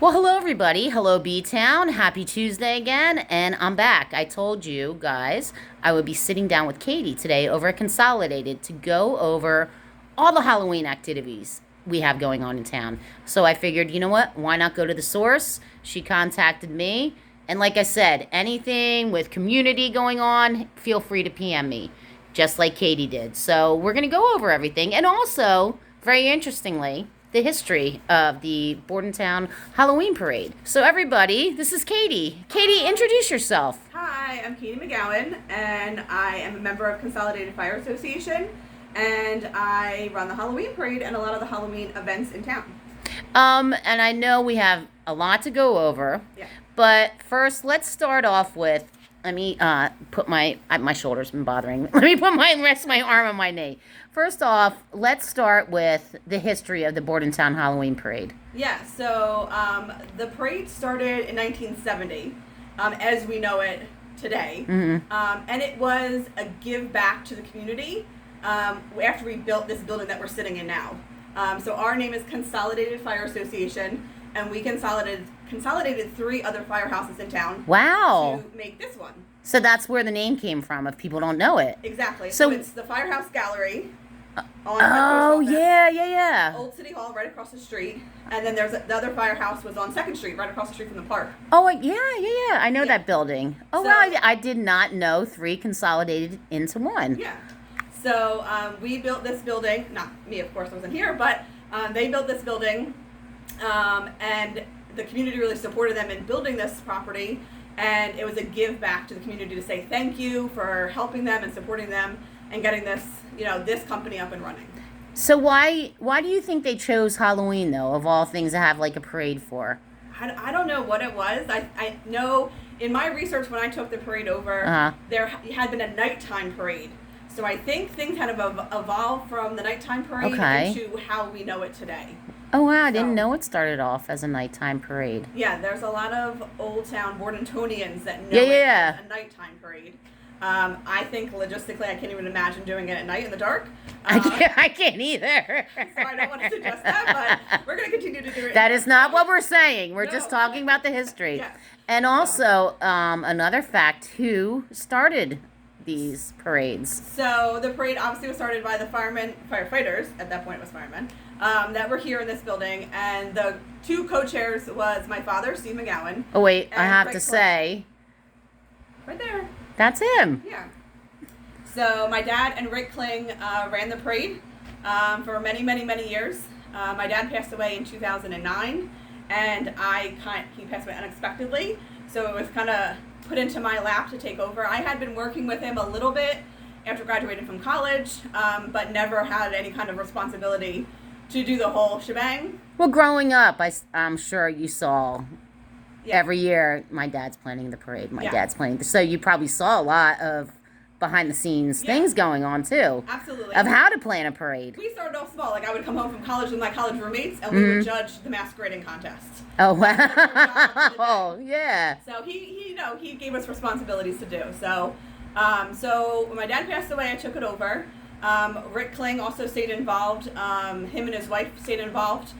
Well, hello everybody. Hello Btown. Happy Tuesday again, and I'm back. I told you guys I would be sitting down with Katy today over at Consolidated to go over all the Halloween activities we have going on in town. So I figured, you know what? Why not go to the source? She contacted me, and like I said, anything with community going on, feel free to PM me, just like Katy did. So we're going to go over everything, and also, very interestingly, the history of the Bordentown Halloween Parade. So everybody, this is Katy. Katy, introduce yourself. Hi, I'm Katy McGowan, and I am a member of Consolidated Fire Association, and I run the Halloween Parade and a lot of the Halloween events in town. And I know we have a lot to go over, Yeah. but first, let's start off with, let me put my shoulder's been bothering me. Let me rest my arm on my knee. First off, let's start with the history of the Bordentown Halloween Parade. Yeah, so the parade started in 1970, as we know it today, and it was a give back to the community after we built this building that we're sitting in now. So our name is Consolidated Fire Association, and we consolidated 3 other firehouses in town. Wow. To make this one. So that's where the name came from, if people don't know it. Exactly. So it's the Firehouse Gallery. Oh, yeah. Old City Hall right across the street. And then there's the other firehouse was on 2nd Street, right across the street from the park. Oh, yeah. I know that building. Oh, So- wow. I did not know 3 consolidated into one. Yeah. So we built this building. Not me, of course, I wasn't here, but they built this building. And the community really supported them in building this property. And it was a give back to the community to say thank you for helping them and supporting them and getting this, this company up and running. So why do you think they chose Halloween, though, of all things to have like a parade for? I don't know what it was. I know in my research when I took the parade over, there had been a nighttime parade. So I think things had evolved from the nighttime parade into how we know it today. Oh, wow. I didn't know it started off as a nighttime parade. Yeah, there's a lot of Old Town Bordentonians that know it as a nighttime parade. I think logistically, I can't even imagine doing it at night in the dark. I can't either. So I don't want to suggest that, but we're going to continue to do it. That is not what we're saying. We're just talking about the history. Yes. And also, another fact, who started these parades? So the parade obviously was started by the firefighters, at that point it was firemen, that were here in this building. And the 2 co-chairs was my father, Steve McGowan. Oh, wait, I and have Rick to say. Right there. That's him. Yeah. So my dad and Rick Kling ran the parade for many, many, many years. My dad passed away in 2009, and he passed away unexpectedly. So it was kind of put into my lap to take over. I had been working with him a little bit after graduating from college, but never had any kind of responsibility to do the whole shebang. Well, growing up, I'm sure you saw every year my dad's planning the parade. My dad's planning. So you probably saw a lot of behind the scenes things going on too. Absolutely. Of how to plan a parade. We started off small. Like I would come home from college with my college roommates, and we would judge the masquerading contest. Oh, wow. Oh, yeah. So he gave us responsibilities to do. So when my dad passed away, I took it over. Rick Kling also stayed involved. Him and his wife stayed involved.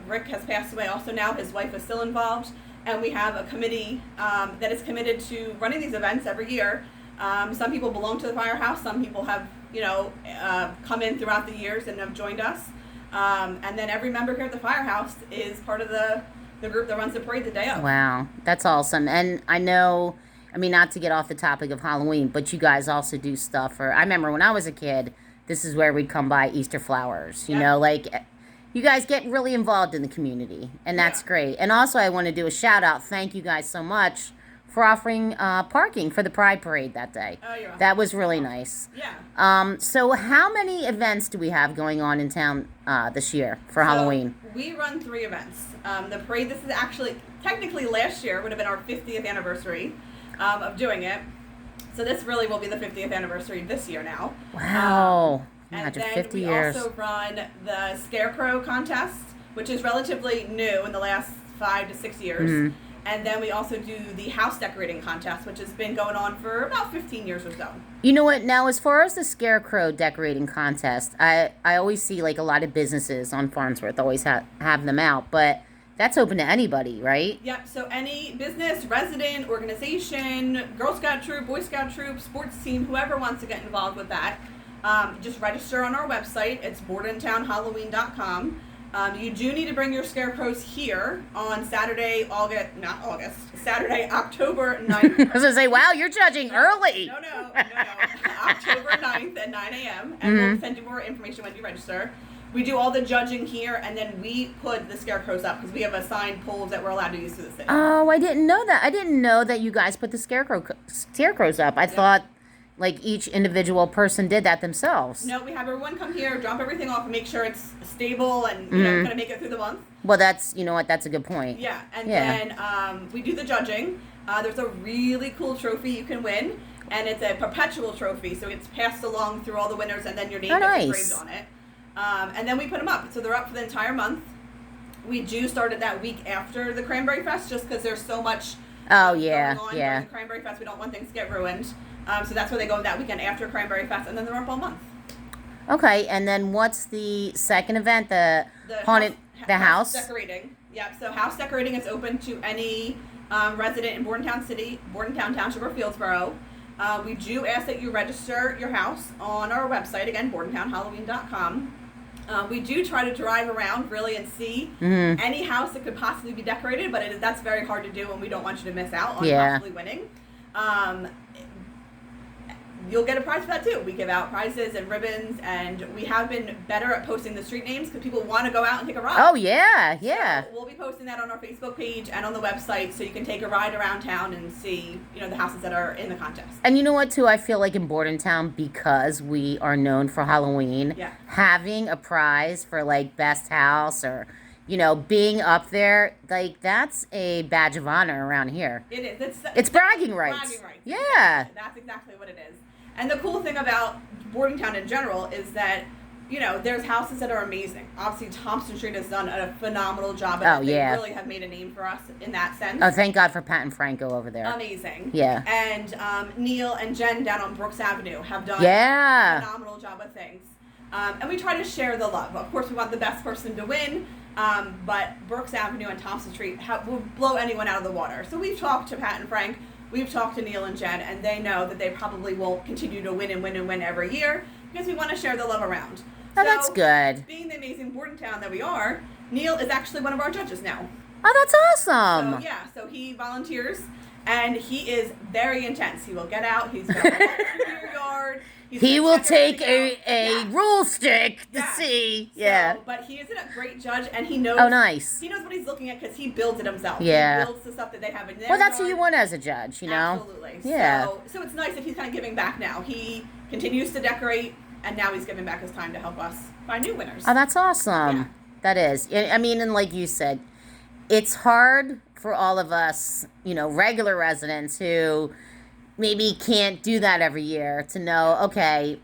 Rick has passed away also now. His wife is still involved. And we have a committee that is committed to running these events every year. Some people belong to the firehouse. Some people have, come in throughout the years and have joined us. And then every member here at the firehouse is part of the group that runs the parade the day of. Wow, that's awesome. And I know, not to get off the topic of Halloween, but you guys also do stuff I remember when I was a kid, this is where we'd come by Easter flowers, you guys get really involved in the community, and that's great. And also I want to do a shout out. Thank you guys so much for offering parking for the Pride Parade that day. Oh, you're welcome. That was really nice. Yeah. So how many events do we have going on in town this year for Halloween? We run 3 events. The parade, this is actually, technically last year would have been our 50th anniversary of doing it. So this really will be the 50th anniversary this year now. Wow. And then 50 we years. also run the Scarecrow contest, which is relatively new in the last 5 to 6 years. And then we also do the house decorating contest, which has been going on for about 15 years or so. You know what? Now, as far as the Scarecrow decorating contest, I always see like a lot of businesses on Farnsworth always have them out. But That's open to anybody, right? Yep, so any business, resident, organization, Girl Scout troop, Boy Scout troop, sports team, whoever wants to get involved with that, just register on our website. It's bordentownhalloween.com. You do need to bring your scarecrows here on Saturday, Saturday, October 9th. I was going to say, wow, you're judging early. No. October 9th at 9 a.m. And we'll send you more information when you register. We do all the judging here, and then we put the scarecrows up because we have assigned poles that we're allowed to use through the city. Oh, I didn't know that. I didn't know that you guys put the scarecrows up. I thought like each individual person did that themselves. No, we have everyone come here, drop everything off, and make sure it's stable and going to make it through the month. Well, that's, you know what, that's a good point. Yeah, and then we do the judging. There's a really cool trophy you can win, and it's a perpetual trophy, so it's passed along through all the winners, and then your name gets engraved on it. And then we put them up, so they're up for the entire month. We do start it that week after the Cranberry Fest, just because there's so much going on during the Cranberry Fest. We don't want things to get ruined. So that's where they go that weekend after Cranberry Fest, and then they're up all month. Okay, and then what's the second event? The haunted house decorating. Yep. So house decorating is open to any resident in Bordentown Township, or Fieldsboro. We do ask that you register your house on our website, again, bordentownhalloween.com. We do try to drive around really and see any house that could possibly be decorated, but that's very hard to do, and we don't want you to miss out on possibly winning. You'll get a prize for that too. We give out prizes and ribbons, and we have been better at posting the street names because people want to go out and take a ride. Oh, yeah. So we'll be posting that on our Facebook page and on the website, so you can take a ride around town and see, the houses that are in the contest. And you know what, too? I feel like in Bordentown, because we are known for Halloween, having a prize for, like, best house or, being up there, like, that's a badge of honor around here. It is. It's bragging rights. Bragging rights. Yeah. That's exactly what it is. And the cool thing about Bordentown in general is that, there's houses that are amazing. Obviously, Thompson Street has done a phenomenal job at it. They really have made a name for us in that sense. Oh, thank God for Pat and Franco over there. Amazing. Yeah. And Neil and Jen down on Brooks Avenue have done a phenomenal job of things. And we try to share the love. Of course, we want the best person to win, but Brooks Avenue and Thompson Street will blow anyone out of the water. So we've talked to Pat and Frank. We've talked to Neil and Jen, and they know that they probably won't continue to win and win and win every year because we want to share the love around. Oh, that's good. Being the amazing Bordentown that we are, Neil is actually one of our judges now. Oh, that's awesome. So he volunteers, and he is very intense. He will get out. He's going to walk through your yard. He will take a rule stick to see. But he is a great judge, and he knows. Oh, nice. He knows what he's looking at because he builds it himself. Yeah. He builds the stuff that they have in there. Well, that's who you want as a judge, Absolutely. Yeah. So it's nice that he's kind of giving back now. He continues to decorate, and now he's giving back his time to help us find new winners. Oh, that's awesome. Yeah. That is. I mean, and like you said, it's hard for all of us, regular residents who maybe can't do that every year to know, okay,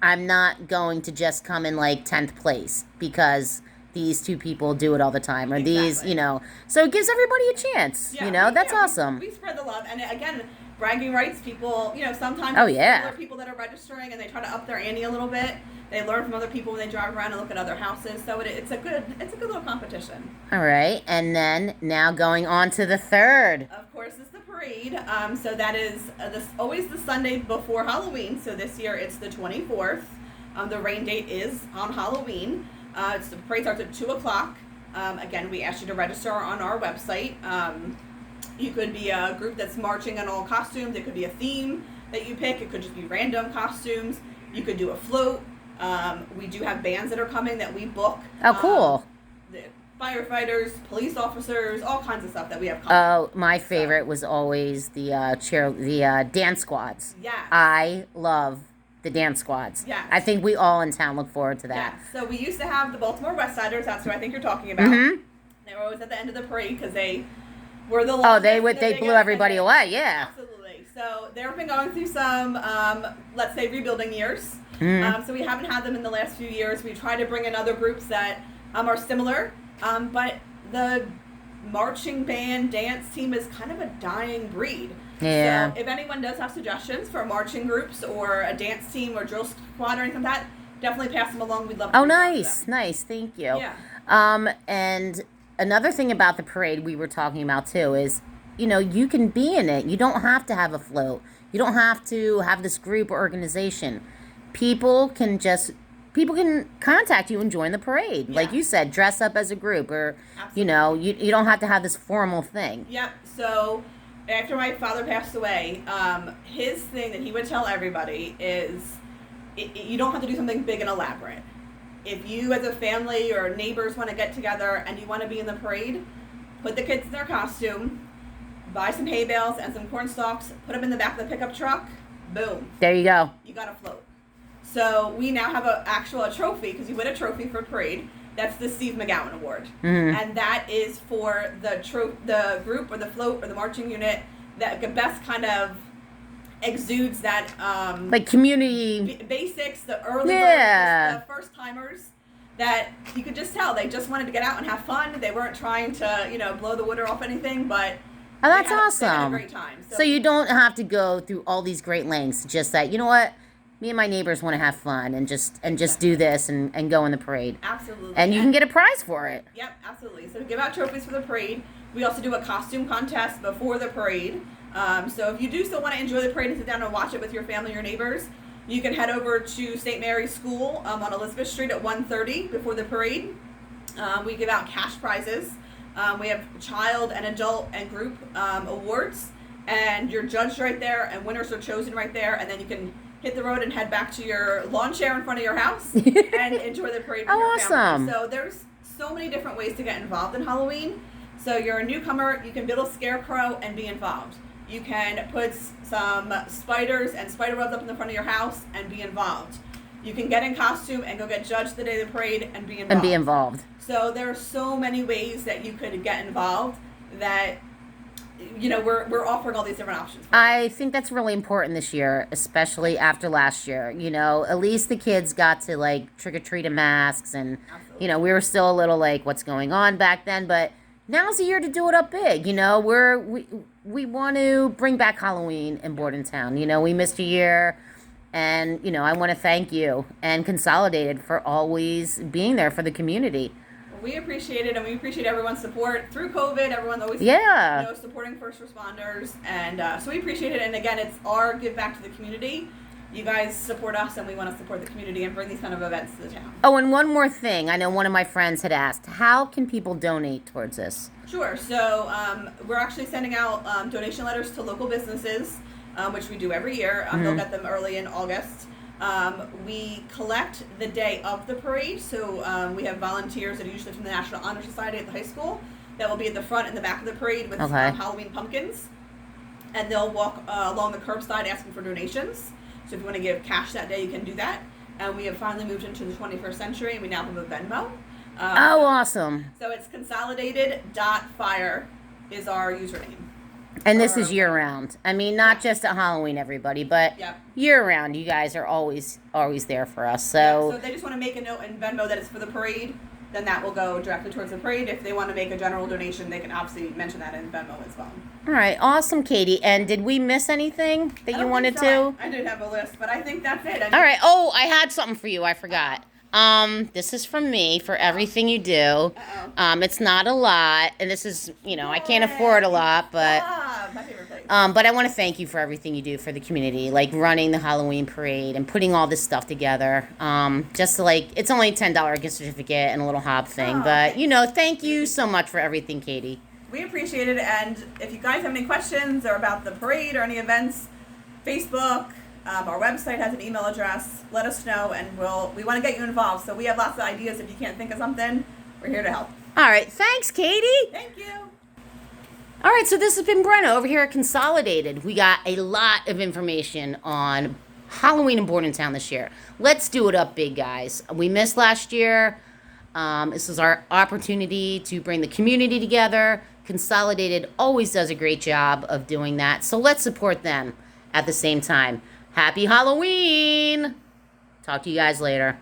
I'm not going to just come in like 10th place because these two people do it all the time, or these, so it gives everybody a chance, that's awesome. We spread the love, and again, bragging rights, people, sometimes people that are registering and they try to up their ante a little bit. They learn from other people when they drive around and look at other houses, so it's a good little competition. All right, and then now going on to the third. Of course, is the parade. So that is always the Sunday before Halloween. So this year it's the 24th. The rain date is on Halloween. The parade starts at 2:00. Again, we ask you to register on our website. You could be a group that's marching in all costumes. It could be a theme that you pick. It could just be random costumes. You could do a float. We do have bands that are coming that we book. Oh, cool. The firefighters, police officers, all kinds of stuff that we have coming. Oh, my favorite was always the dance squads. Yeah. I love the dance squads. Yeah. I think we all in town look forward to that. Yeah. So we used to have the Baltimore West Siders. That's who I think you're talking about. Mm-hmm. They were always at the end of the parade because they were the longest. Oh, they blew everybody away. Yeah. Absolutely. So they've been going through some, let's say, rebuilding years. Mm-hmm. So we haven't had them in the last few years. We try to bring in other groups that are similar, but the marching band dance team is kind of a dying breed. Yeah. So if anyone does have suggestions for marching groups or a dance team or drill squad or anything like that, definitely pass them along. We'd love to. Oh, nice. Thank you. Yeah. And another thing about the parade we were talking about too is, you can be in it. You don't have to have a float. You don't have to have this group or organization. People can just people can contact you and join the parade. Yeah. Like you said, dress up as a group, or Absolutely. you don't have to have this formal thing. Yep. So after my father passed away, his thing that he would tell everybody is you don't have to do something big and elaborate. If you as a family or neighbors want to get together and you want to be in the parade, put the kids in their costume, buy some hay bales and some corn stalks, put them in the back of the pickup truck, boom, There you go. you got a float. So we now have a trophy, because you win a trophy for parade. That's the Steve McGowan Award, and that is for the group or the float or the marching unit that the best kind of exudes that Like community. basics, the early Yeah. birds, the first timers. That you could just tell they just wanted to get out and have fun. They weren't trying to blow the water off anything, but Oh, that's they had awesome. a great time. So you don't have to go through all these great lengths. Just that, you know what? Me and my neighbors want to have fun and just do this and go in the parade. Absolutely. And you can get a prize for it. Yep, absolutely. So we give out trophies for the parade. We also do a costume contest before the parade. So if you do still want to enjoy the parade and sit down and watch it with your family or neighbors, you can head over to St. Mary's School on Elizabeth Street at 1:30 before the parade. We give out cash prizes. We have child and adult and group awards, and you're judged right there, and winners are chosen right there, and then you can hit the road and head back to your lawn chair in front of your house and enjoy the parade with your Awesome. family. So there's so many different ways to get involved in Halloween. So you're a newcomer, you can build a scarecrow and be involved. You can put some spiders and spider webs up in the front of your house and be involved. You can get in costume and go get judged the day of the parade and be involved. And be involved. So there are so many ways that you could get involved that we're offering all these different options. I think that's really important this year, especially after last year. At least the kids got to like trick or treat in masks, and Absolutely. we were still a little like, what's going on back then, but now's the year to do it up big. We want to bring back Halloween in Bordentown. We missed a year, and I want to thank you and Consolidated for always being there for the community. We appreciate it, and we appreciate everyone's support through COVID. Everyone's always supporting first responders, and so we appreciate it. And again, it's our give back to the community. You guys support us, and we want to support the community and bring these kind of events to the town. Oh, and one more thing. I know one of my friends had asked, how can people donate towards this? Sure. So we're actually sending out donation letters to local businesses, which we do every year. They'll get them early in August. We collect the day of the parade, so we have volunteers that are usually from the National Honor Society at the high school that will be at the front and the back of the parade with Halloween pumpkins, and they'll walk along the curbside asking for donations. So if you want to give cash that day, you can do that. And we have finally moved into the 21st century, and we now have a Venmo. Oh, awesome. So it's consolidated.fire is our username. And this is year round. I mean, not just at Halloween, everybody, but year round. You guys are always there for us. So if they just want to make a note in Venmo that it's for the parade, then that will go directly towards the parade. If they want to make a general donation, they can obviously mention that in Venmo as well. All right, awesome, Katie. And did we miss anything that you wanted to? I did have a list, but I think that's it. All right. Oh, I had something for you. I forgot. This is from me for everything you do. It's not a lot, and this is, I can't afford a lot, but my favorite place. But I want to thank you for everything you do for the community, like running the Halloween parade and putting all this stuff together. Just like, it's only a $10 gift certificate and a little hop thing, but thank you so much for everything, Katie. We appreciate it, and if you guys have any questions or about the parade or any events, Facebook, our website has an email address. Let us know, and we want to get you involved. So we have lots of ideas. If you can't think of something, we're here to help. All right, thanks, Katie. Thank you. All right, so this has been Brenna over here at Consolidated. We got a lot of information on Halloween in Bordentown this year. Let's do it up big, guys. We missed last year. This is our opportunity to bring the community together. Consolidated always does a great job of doing that, so let's support them at the same time. Happy Halloween! Talk to you guys later.